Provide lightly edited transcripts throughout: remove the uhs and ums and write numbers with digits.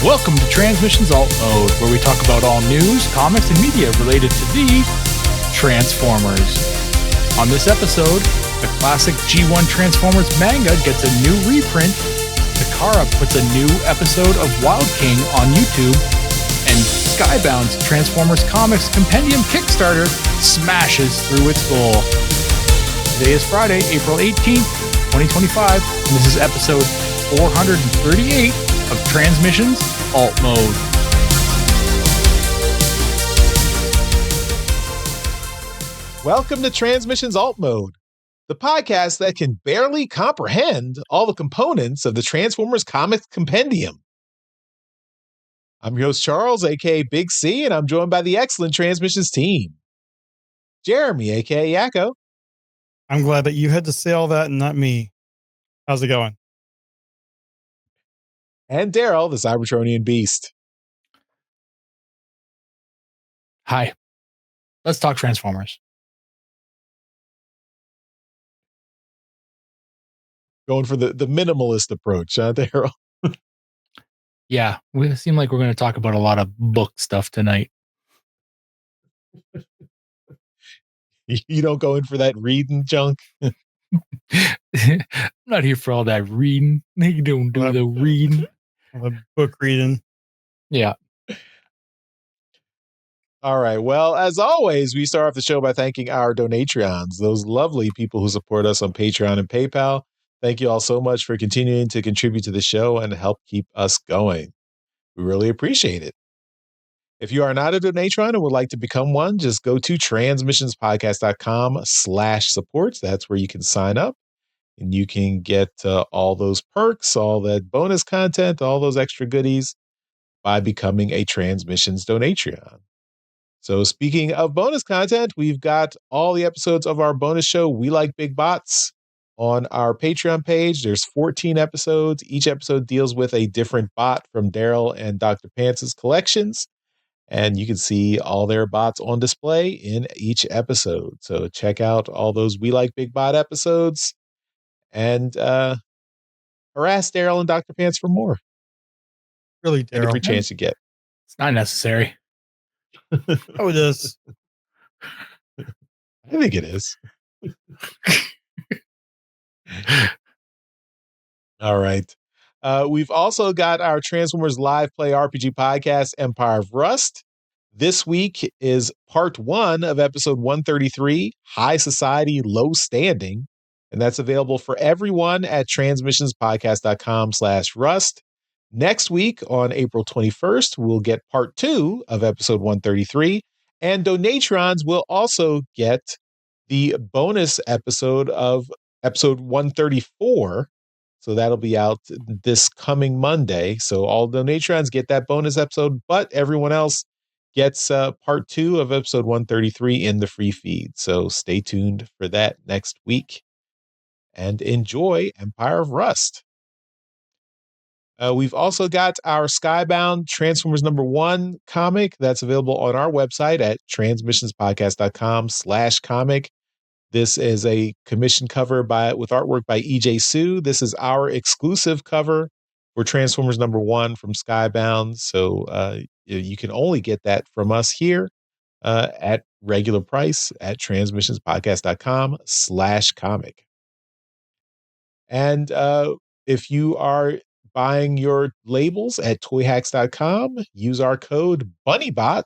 Welcome to Transmissions Alt Mode, where we talk about all news, comics, and media related to the Transformers. On this episode, the classic G1 Transformers manga gets a new reprint, Takara puts a new episode of Wild King on YouTube, and Skybound's Transformers Comics Compendium Kickstarter smashes through its goal. Today is Friday, April 18th, 2025, and this is episode 438 of Transmissions Alt Mode. Welcome to Transmissions Alt Mode, the podcast that can barely comprehend all the components of the Transformers Comics Compendium. I'm your host Charles, aka Big C, and I'm joined by the excellent Transmissions team. Jeremy, aka Yakko. I'm glad that you had to say all that and not me. How's it going? And Daryl, the Cybertronian Beast. Hi. Let's talk Transformers. Going for the minimalist approach, huh, Daryl? Yeah, we seem like we're going to talk about a lot of book stuff tonight. You don't go in for that reading junk? I'm not here for all that reading. You don't do the reading. The book reading. Yeah. All right. Well, as always, we start off the show by thanking our Donatreons, those lovely people who support us on Patreon and PayPal. Thank you all so much for continuing to contribute to the show and help keep us going. We really appreciate it. If you are not a Donatron and would like to become one, just go to transmissionspodcast.com/support. That's where you can sign up and you can get all those perks, all that bonus content, all those extra goodies by becoming a Transmissions Donatreon. So speaking of bonus content, we've got all the episodes of our bonus show, We Like Big Bots, on our Patreon page. There's 14 episodes. Each episode deals with a different bot from Daryl and Dr. Pants's collections. And you can see all their bots on display in each episode. So check out all those We Like Big Bot episodes and harass Daryl and Dr. Pants for more. Really, Daryl. Every chance you get. It's not necessary. Oh, it is. I think it is. All right. We've also got our Transformers Live Play RPG podcast, Empire of Rust. This week is part 1 of episode 133, High Society, Low Standing. And that's available for everyone at transmissionspodcast.com/rust. Next week on April 21st, we'll get part 2 of episode 133. And Donatrons will also get the bonus episode of episode 134. So that'll be out this coming Monday. So all Donatrons get that bonus episode, but everyone else gets part 2 of episode 133 in the free feed. So stay tuned for that next week and enjoy Empire of Rust. We've also got our Skybound Transformers #1 comic that's available on our website at transmissionspodcast.com/comic. This is a commission cover with artwork by EJ Sue. This is our exclusive cover for Transformers #1 from Skybound. So you can only get that from us here at regular price at transmissionspodcast.com/comic. And if you are buying your labels at toyhacks.com, use our code BUNNYBOT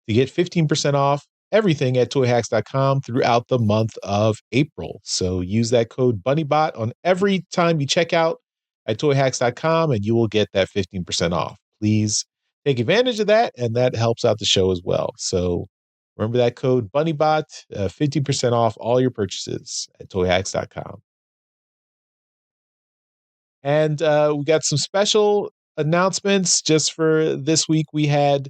to get 15% off everything at toyhacks.com throughout the month of April. So use that code BUNNYBOT on every time you check out at toyhacks.com and you will get that 15% off. Please take advantage of that, and that helps out the show as well. So remember that code BUNNYBOT, 50% off all your purchases at toyhacks.com. And we got some special announcements just for this week. We had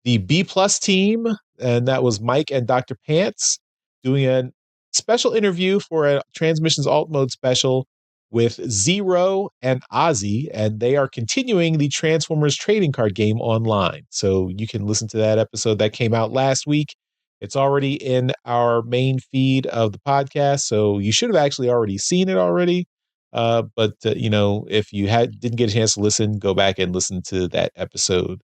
the B Plus team, and that was Mike and Dr. Pants, doing a special interview for a Transmissions Alt Mode special with Zero and Ozzy, and they are continuing the Transformers trading card game online. So you can listen to that episode that came out last week. It's already in our main feed of the podcast, so you should have actually already seen it already. But if you didn't get a chance to listen, go back and listen to that episode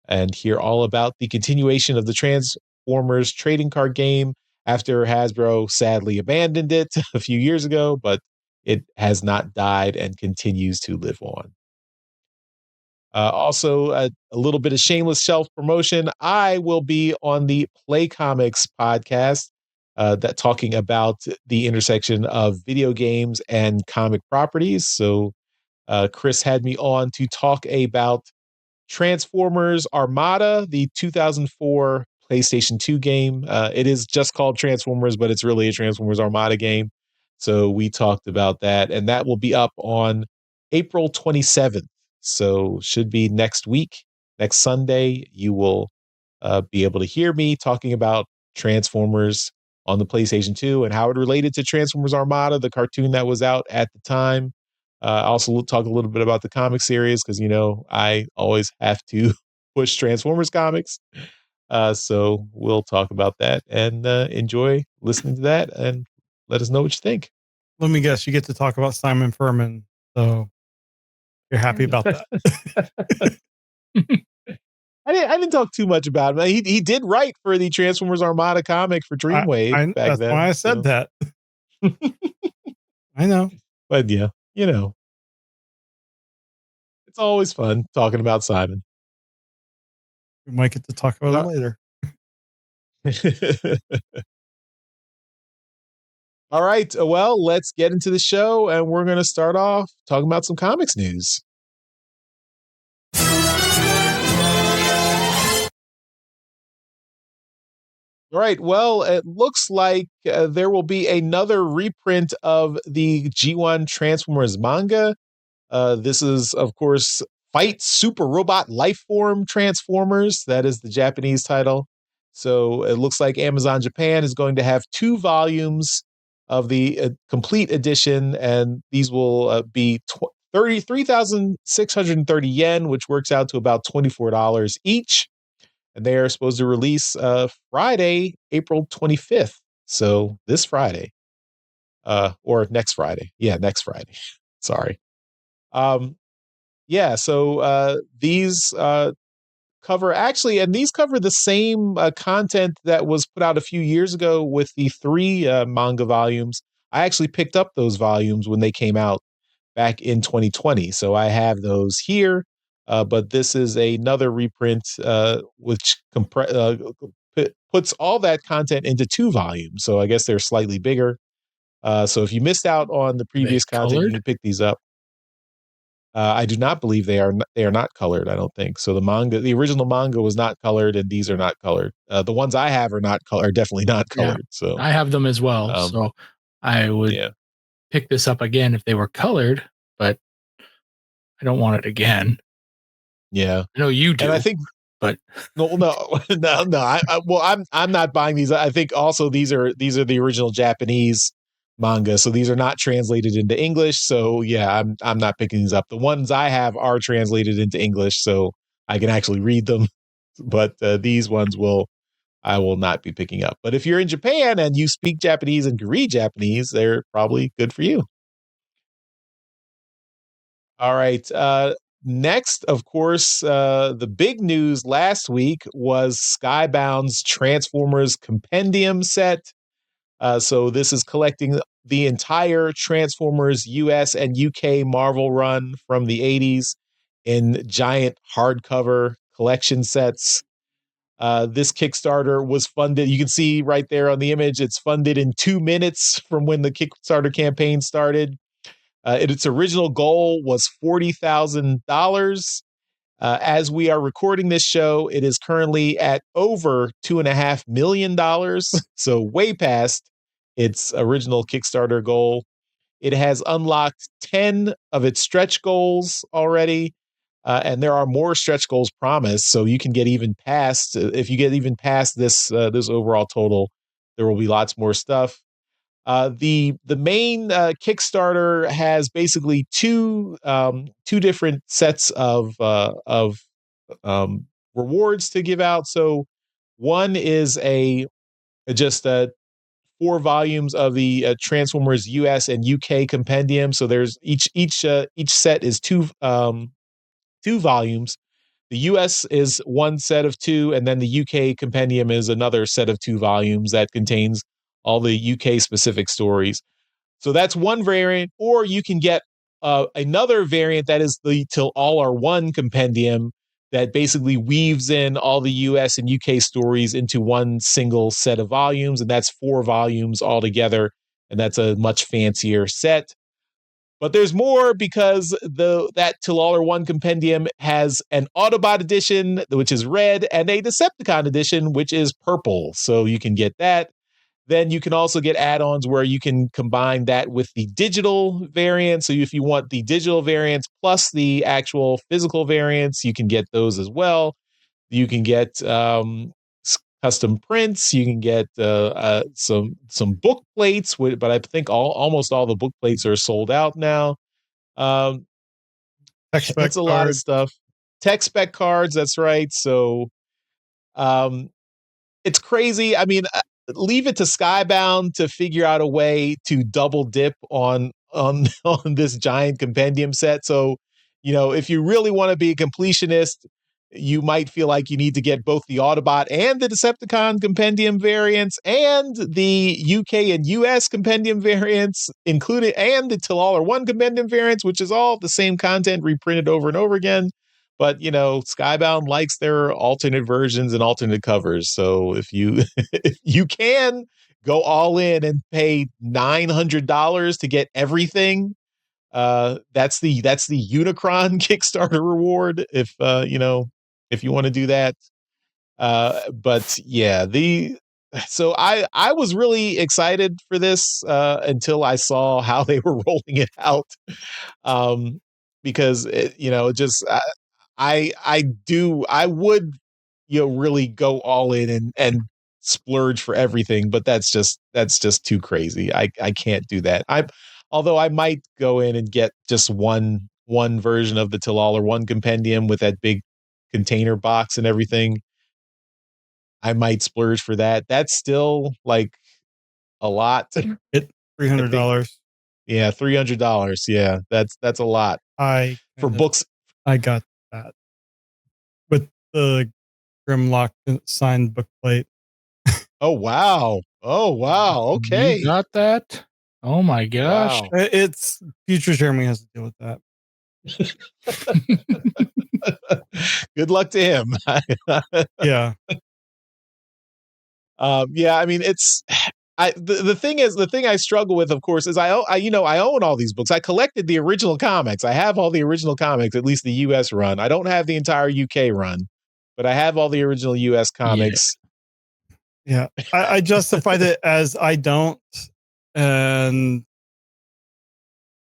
and hear all about the continuation of the Transformers trading card game after Hasbro sadly abandoned it a few years ago, but it has not died and continues to live on. Also, a little bit of shameless self promotion. I will be on the Play Comics podcast that talking about the intersection of video games and comic properties. So Chris had me on to talk about Transformers Armada, the 2004 PlayStation 2 game. It is just called Transformers, but it's really a Transformers Armada game. So we talked about that, and that will be up on April 27th. So should be next week, next Sunday. You will be able to hear me talking about Transformers on the PlayStation 2 and how it related to Transformers Armada, the cartoon that was out at the time. Also talk a little bit about the comic series because, I always have to push Transformers comics. So we'll talk about that and enjoy listening to that and let us know what you think. Let me guess, you get to talk about Simon Furman, so you're happy about that. I didn't talk too much about him. He did write for the Transformers Armada comic for Dreamwave back that's then. why I said that. I know. But yeah, it's always fun talking about Simon. We might get to talk about it later. All right. Well, let's get into the show, and we're going to start off talking about some comics news. All right. Well, it looks like there will be another reprint of the G1 Transformers manga. This is, of course, Fight Super Robot Lifeform Transformers. That is the Japanese title. So it looks like Amazon Japan is going to have 2 volumes of the complete edition, and these will be 33,630 yen, which works out to about $24 each. And they are supposed to release Friday, April 25th. So this Friday, or next Friday. Yeah, next Friday. Sorry. So these cover the same content that was put out a few years ago with the 3 manga volumes. I actually picked up those volumes when they came out back in 2020. So I have those here. But this is another reprint, which puts all that content into 2 volumes. So I guess they're slightly bigger. So if you missed out on the previous content, you can pick these up. I do not believe they are not colored. I don't think so. The original manga was not colored, and these are not colored. The ones I have are definitely not colored. So I have them as well. So I would pick this up again if they were colored, but I don't want it again. Yeah, I know you do. And I think, but no. I'm not buying these. I think also these are the original Japanese manga, so these are not translated into English. So yeah, I'm not picking these up. The ones I have are translated into English, so I can actually read them. But these ones I will not be picking up. But if you're in Japan and you speak Japanese and can read Japanese, they're probably good for you. All right. Next, of course, the big news last week was Skybound's Transformers Compendium set. So this is collecting the entire Transformers US and UK Marvel run from the 80s in giant hardcover collection sets. This Kickstarter was funded. You can see right there on the image, it's funded in 2 minutes from when the Kickstarter campaign started. Its original goal was $40,000. As we are recording this show, it is currently at over $2.5 million. So way past its original Kickstarter goal. It has unlocked 10 of its stretch goals already. And there are more stretch goals promised. So you can get even past, if you get even past this overall total, there will be lots more stuff. The main Kickstarter has basically two different sets of rewards to give out. So one is just 4 volumes of the Transformers US and UK Compendium. So there's each set is two volumes. The US is one set of 2, and then the UK Compendium is another set of 2 volumes that contains all the UK specific stories. So that's one variant, or you can get another variant that is the Till All Are One Compendium that basically weaves in all the US and UK stories into one single set of volumes, and that's 4 volumes altogether, and that's a much fancier set. But there's more because that Till All Are One Compendium has an Autobot edition, which is red, and a Decepticon edition, which is purple. So you can get that. Then you can also get add-ons where you can combine that with the digital variant. So if you want the digital variants plus the actual physical variants, you can get those as well. You can get custom prints. You can get some book plates, but I think almost all the book plates are sold out now. That's a lot of stuff. Tech spec cards. That's right. So it's crazy. I mean, leave it to Skybound to figure out a way to double dip on on this giant compendium set. So, if you really want to be a completionist, you might feel like you need to get both the Autobot and the Decepticon compendium variants and the UK and US compendium variants, including and the Till All Are One compendium variants, which is all the same content reprinted over and over again. But Skybound likes their alternate versions and alternate covers. So if you if you can go all in and pay $900 to get everything, that's the Unicron Kickstarter reward. If if you want to do that. But yeah, so I was really excited for this until I saw how they were rolling it out. Because I would really go all in and splurge for everything, but that's just too crazy. I can't do that. Although I might go in and get just one version of the Till All Are One Compendium with that big container box and everything. I might splurge for that. That's still like a lot. $300. Yeah, $300. Yeah, that's a lot. For books. I got that with the Grimlock signed book plate. Oh wow! Okay, you got that. Oh my gosh! Wow. It's Future Jeremy has to deal with that. Good luck to him. Yeah. Yeah, I mean, the thing I struggle with, of course, is I own all these books. I collected the original comics. I have all the original comics, at least the US run. I don't have the entire UK run, but I have all the original US comics. Yeah. I justified it as I don't, and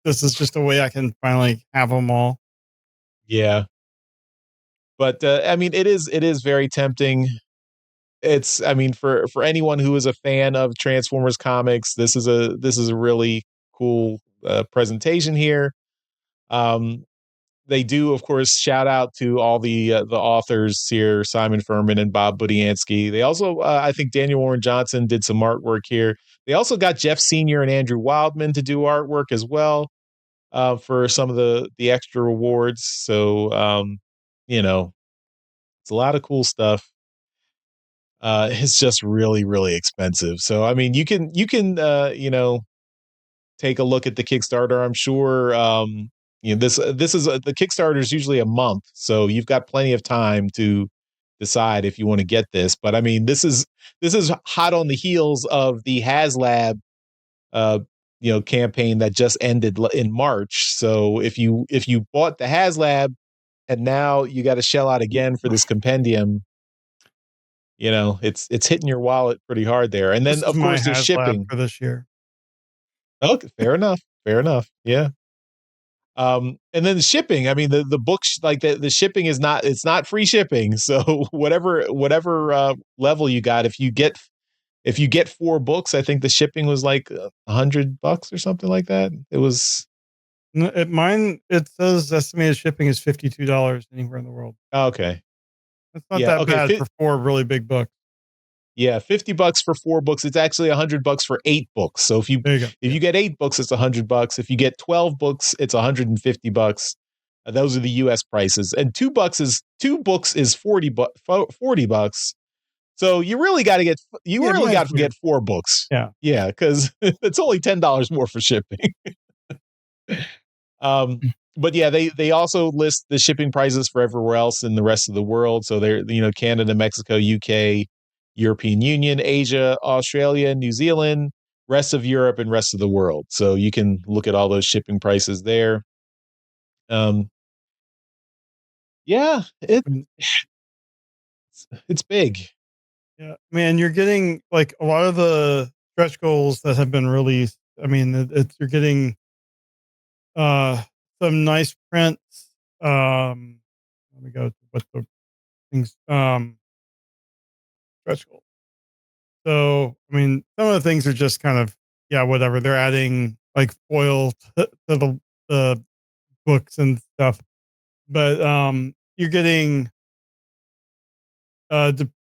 this is just a way I can finally have them all. Yeah. But I mean, it is very tempting. I mean, for anyone who is a fan of Transformers comics, this is a really cool presentation here. They do, of course, shout out to all the authors here, Simon Furman and Bob Budiansky. They also, I think Daniel Warren Johnson did some artwork here. They also got Jeff Senior and Andrew Wildman to do artwork as well for some of the extra rewards. So, it's a lot of cool stuff. It's just really, really expensive. So, I mean, you can take a look at the Kickstarter. I'm sure, this is the Kickstarter is usually a month, so you've got plenty of time to decide if you want to get this. But I mean, this is hot on the heels of the HasLab, campaign that just ended in March. So if you bought the HasLab and now you got to shell out again for this compendium, it's hitting your wallet pretty hard there. And then, of course, there's shipping for this year. Okay, fair enough. Yeah. And then the shipping. I mean, the books, like the shipping is it's not free shipping. So whatever level you got, if you get 4 books, I think the shipping was like $100 or something like that. It was. At mine, it says estimated shipping is $52 anywhere in the world. Okay. It's not that bad for 4 really big books. Yeah, $50 for 4 books. It's actually $100 for 8 books. So if you get 8 books, it's $100. If you get 12 books, it's $150. Those are the US prices. And 2 books is $40. So you really got to get minus weird. 4 books. Yeah. Yeah, cuz it's only $10 more for shipping. But yeah, they also list the shipping prices for everywhere else in the rest of the world. So they're, Canada, Mexico, UK, European Union, Asia, Australia, New Zealand, rest of Europe, and rest of the world. So you can look at all those shipping prices there. Yeah, it's big. Yeah, man, you're getting like a lot of the stretch goals that have been released. I mean, you're getting uh some nice prints. Let me go to what the things stretch goals. So, I mean, some of the things are just kind of, yeah, whatever. They're adding like foil to the books and stuff. But you're getting the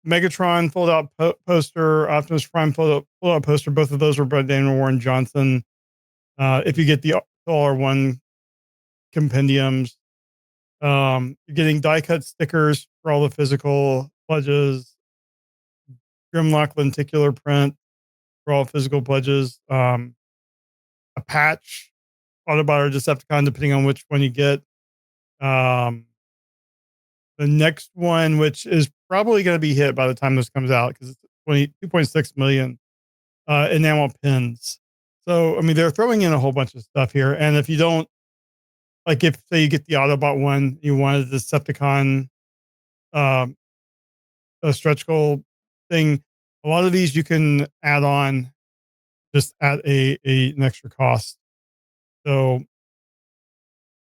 Megatron fold out poster, Optimus Prime fold out poster. Both of those were by Daniel Warren Johnson. If you get the all-1 compendiums, you're getting die cut stickers for all the physical pledges, Grimlock lenticular print for all physical pledges, a patch, Autobot or Decepticon, depending on which one you get. Um, the next one, which is probably going to be hit by the time this comes out, because it's 2.6 million enamel pins. So, I mean, they're throwing in a whole bunch of stuff here. And if you don't, like, if say you get the Autobot one, you wanted the Decepticon um, a stretch goal thing, a lot of these you can add on just at an extra cost. So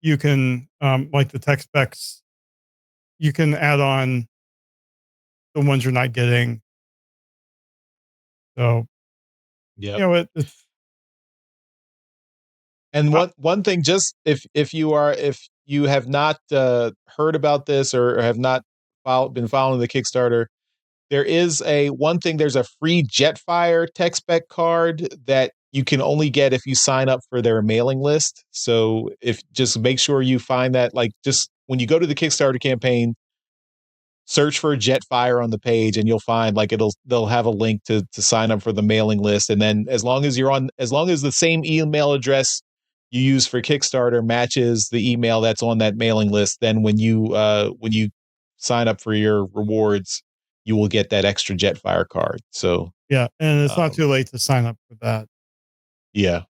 you can, like the tech specs, you can add on the ones you're not getting. So, Yeah. It's. And one thing, just if you have not heard about this or have not been following the Kickstarter, there is there's a free Jetfire tech spec card that you can only get if you sign up for their mailing list. So just make sure you find that, like, just when you go to the Kickstarter campaign, search for Jetfire on the page and you'll find, like, they'll have a link to sign up for the mailing list. And then as long as the same email address you use for Kickstarter matches the email that's on that mailing list, then when you sign up for your rewards, you will get that extra Jetfire card. So Yeah, and it's not too late to sign up for that. Yeah.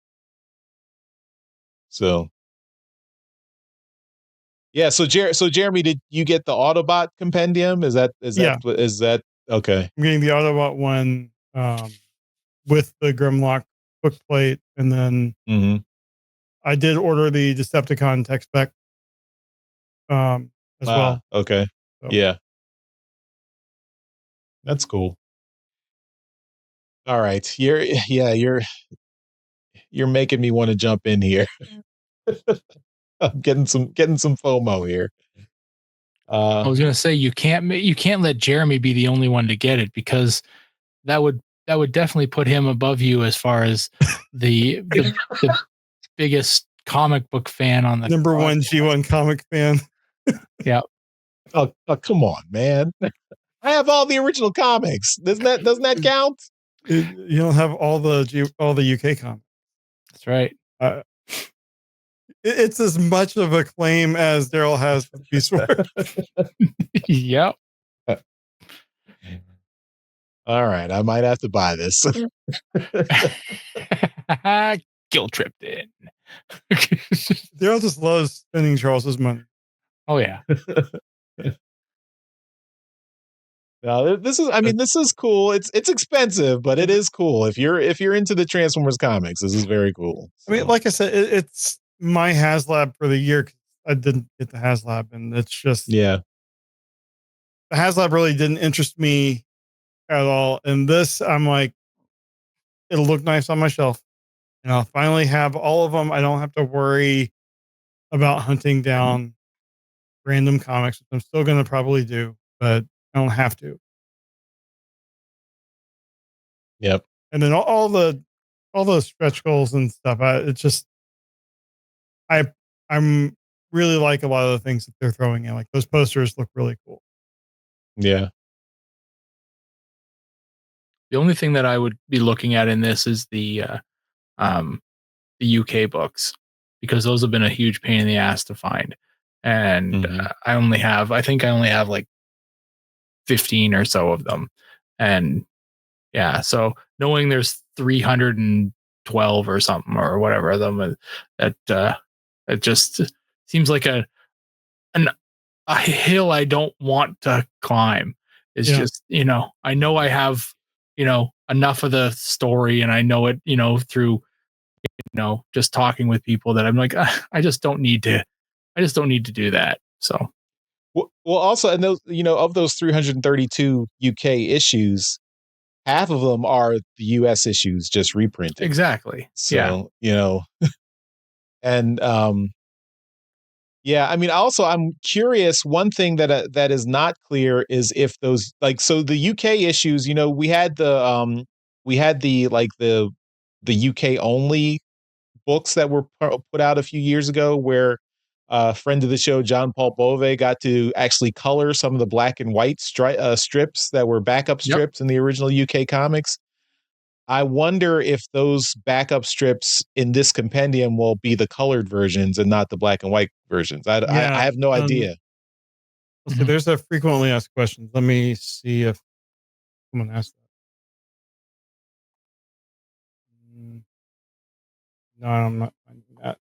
So yeah, so Jeremy, did you get the Autobot compendium? Is that okay? I'm getting the Autobot one with the Grimlock book plate, and then I did order the Decepticon tech spec as well. Okay. So. Yeah. That's cool. All right. You're making me want to jump in here. I'm getting some FOMO here. I was gonna say you can't let Jeremy be the only one to get it, because that would definitely put him above you as far as the biggest comic book fan on the number one G1 comic fan. Yeah. Oh, come on, man. I have all the original comics. Doesn't that count? You don't have all the UK comics. That's right. It's as much of a claim as Daryl has with Beast Wars. Yep. All right, I might have to buy this. Guilt tripped in. Daryl just loves spending Charles's money. Oh yeah. No, this is cool. It's expensive, but it is cool. If you're into the Transformers comics, this is very cool. So. I mean, like I said, it's my HasLab for the year. I didn't get the HasLab, and it's just the HasLab really didn't interest me at all. And this, I'm like, it'll look nice on my shelf, and I'll finally have all of them. I don't have to worry about hunting down random comics, which I'm still going to probably do, but I don't have to. Yep. And then all those stretch goals and stuff. It's just I'm really like a lot of the things that they're throwing in. Like those posters look really cool. Yeah. The only thing that I would be looking at in this is um, the UK books, because those have been a huge pain in the ass to find. And I think I only have like 15 or so of them. And yeah, so knowing there's 312 or something or whatever of them, it just seems like an, a hill I don't want to climb. It's just, I know I have, enough of the story, and I know it, through, just talking with people, that I'm like, I just don't need to, do that. So, Well, also, and those, of those 332 UK issues, half of them are the US issues just reprinted. exactly. Yeah. So, and yeah, I mean, also, I'm curious. One thing that is not clear is if those, like, so the UK issues, we had the UK only books that were put out a few years ago, where a friend of the show, John Paul Bove, got to actually color some of the black and white strips that were backup Yep. strips in the original UK comics. I wonder if those backup strips in this compendium will be the colored versions and not the black and white versions. I have no idea. Let's see, there's a frequently asked questions. Let me see if someone asked that. No, I'm not finding that.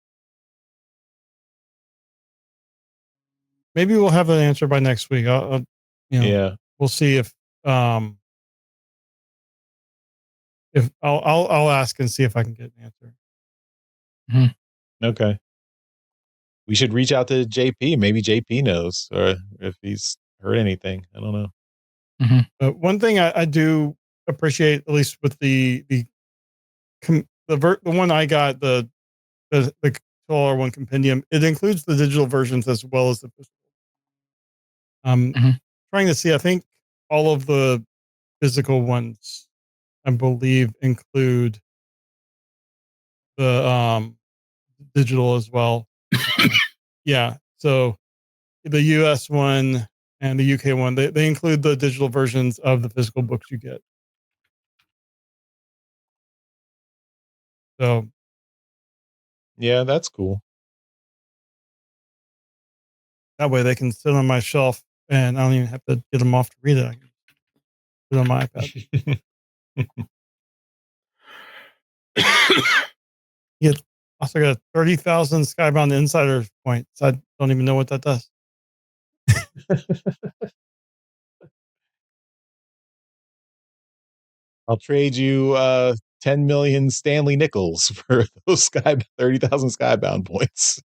Maybe we'll have an answer by next week. Yeah. We'll see if I'll ask and see if I can get an answer. Okay. We should reach out to JP. Maybe JP knows, or if he's heard anything. I don't know. But one thing I do appreciate, at least with the one I got, the taller one compendium, it includes the digital versions as well as the physical. Trying to see, I think all of the physical ones, I believe, include the digital as well. Yeah. So the US one and the UK one, they include the digital versions of the physical books you get. So yeah, that's cool. That way they can sit on my shelf and I don't even have to get them off to read it. I can sit on my iPad. You also got 30,000 Skybound Insider points. I don't even know what that does. I'll trade you 10 million Stanley nickels for those 30,000 Skybound points.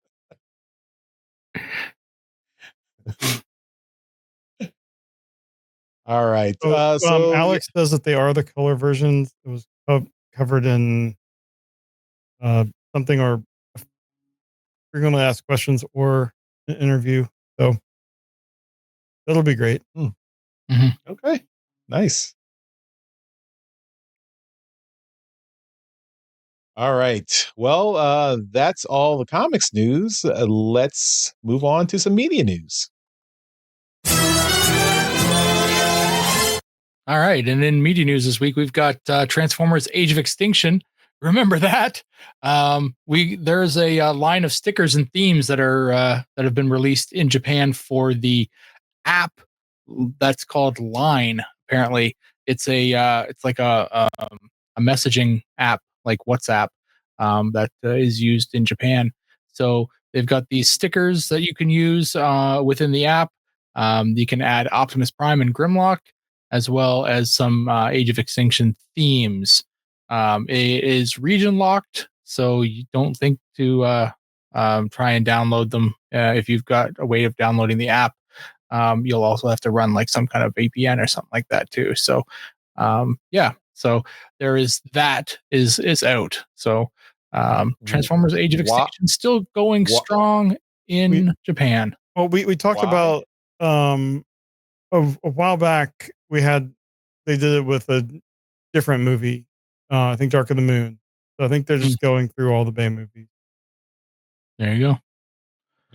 All right. So Alex says that they are the color versions. It was covered in something or frequently asked questions or an interview. So that'll be great. Okay. Nice. All right. Well, that's all the comics news. Let's move on to some media news. All right, and in media news this week, we've got Transformers: Age of Extinction. Remember that? There's a line of stickers and themes that have been released in Japan for the app that's called Line. Apparently, it's like a messaging app like WhatsApp that is used in Japan. So they've got these stickers that you can use within the app. You can add Optimus Prime and Grimlock, as well as some Age of Extinction themes. It is region locked, so you don't think to try and download them. If you've got a way of downloading the app, you'll also have to run like some kind of VPN or something like that too. So yeah, so there is that is out. So Transformers: Age of Extinction still going strong in Japan. Well, we talked about a while back. They did it with different movie. I think Dark of the Moon. So I think they're just going through all the Bay movies. There you go.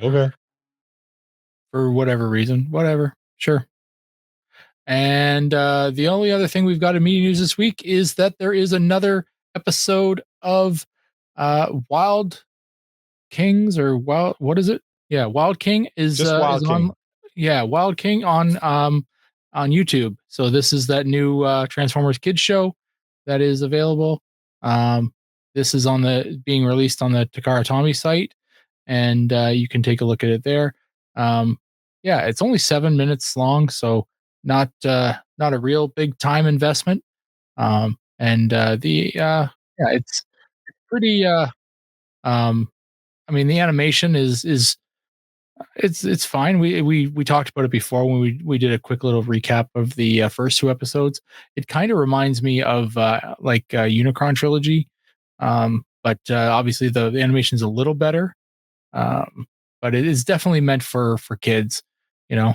Okay. For whatever reason, whatever. Sure. And the only other thing we've got in media news this week is that there is another episode of Wild Kings or Wild. What is it? Yeah, Wild King is Just Wild is King. on. Yeah, Wild King on YouTube. So this is that new Transformers Kids show that is available. This is being released on the Takara Tommy site, and you can take a look at it there. Yeah, it's only 7 minutes long, so not a real big time investment. Yeah, it's pretty. I mean, the animation is it's fine. We talked about it before when we did a quick little recap of the first two episodes. It kind of reminds me of Unicron trilogy, but obviously the animation is a little better. But it is definitely meant for kids, you know.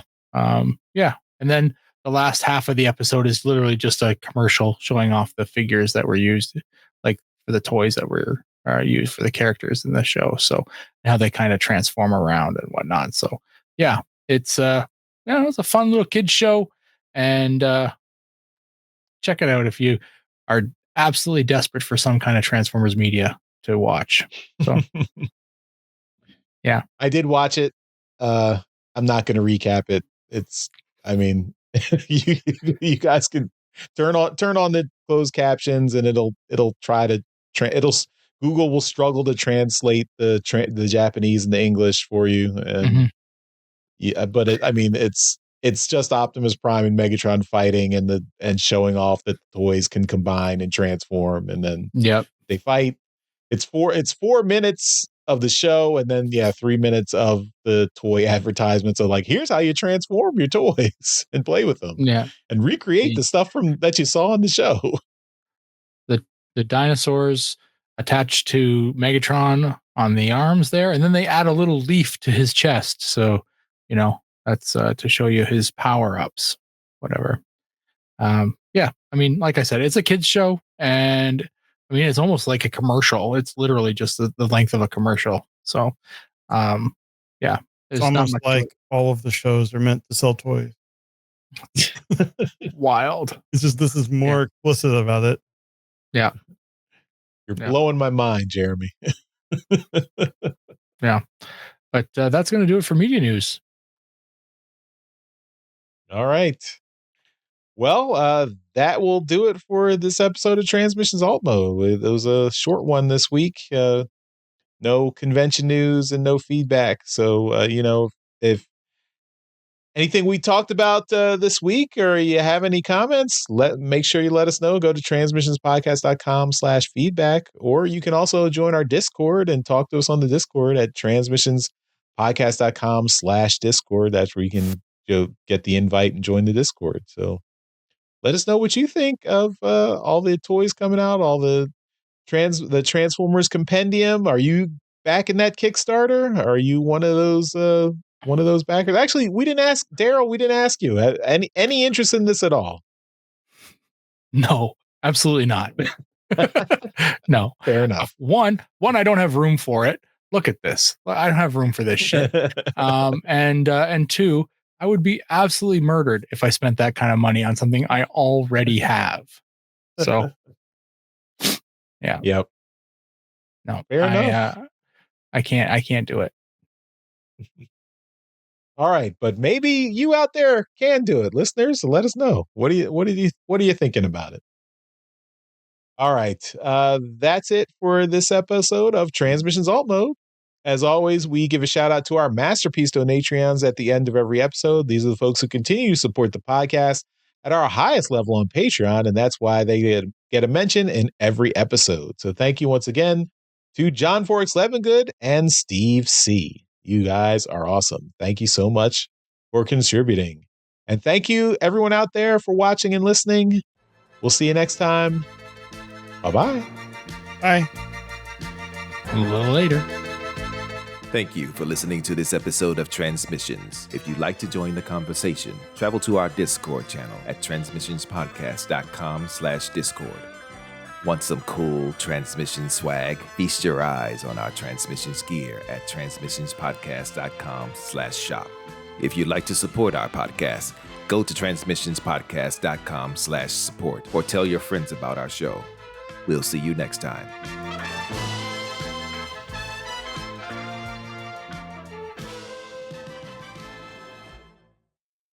Yeah, and then the last half of the episode is literally just a commercial showing off the figures that were used, like for the toys that were used for the characters in the show. So how they kind of transform around and whatnot. So yeah, it's it's a fun little kids show, and check it out if you are absolutely desperate for some kind of Transformers media to watch. So yeah, I did watch it. I'm not going to recap it. I mean, you guys can turn on the closed captions, and it'll try to Google will struggle to translate the Japanese and the English for you, and yeah, but it's just Optimus Prime and Megatron fighting and showing off that the toys can combine and transform, and then they fight. It's 4 minutes of the show, and then 3 minutes of the toy advertisements. So like, here's how you transform your toys and play with them, and recreate the stuff that you saw in the show. The dinosaurs attached to Megatron on the arms there, and then they add a little leaf to his chest. So that's to show you his power ups, whatever. Yeah, I mean, like I said, it's a kids show, and I mean, it's almost like a commercial. It's literally just the length of a commercial. So, yeah, it's almost like all of the shows are meant to sell toys. Wild. It's just this is more explicit about it. Yeah, you're blowing my mind, Jeremy. Yeah, but that's going to do it for media news. All right. Well, that will do it for this episode of Transmissions Alt Mode. It was a short one this week. No convention news and no feedback. So, if anything we talked about this week, or you have any comments, make sure you let us know. Go to transmissionspodcast.com/feedback, or you can also join our Discord and talk to us on the Discord at transmissionspodcast.com/Discord. That's where you can get the invite and join the Discord. So let us know what you think of all the toys coming out, all the Transformers Compendium. Are you back in that Kickstarter? Are you one of those backers? Actually, we didn't ask Daryl. We didn't ask you. Any interest in this at all? No, absolutely not. No, fair enough. One, I don't have room for it. Look at this. I don't have room for this shit. And two, I would be absolutely murdered if I spent that kind of money on something I already have. So, yeah. Yep. No, fair enough. I can't do it. All right, but maybe you out there can do it, listeners. So let us know. What are you thinking about it? All right, that's it for this episode of Transmissions Alt Mode. As always, we give a shout out to our Masterpiece Donatrions at the end of every episode. These are the folks who continue to support the podcast at our highest level on Patreon, and that's why they get a mention in every episode. So thank you once again to John Forks Levingood and Steve C. You guys are awesome. Thank you so much for contributing. And thank you, everyone out there, for watching and listening. We'll see you next time. Bye-bye. Bye. A little later. Thank you for listening to this episode of Transmissions. If you'd like to join the conversation, travel to our Discord channel at transmissionspodcast.com/Discord. Want some cool transmission swag? Feast your eyes on our transmissions gear at transmissionspodcast.com/shop. If you'd like to support our podcast, go to transmissionspodcast.com/support or tell your friends about our show. We'll see you next time.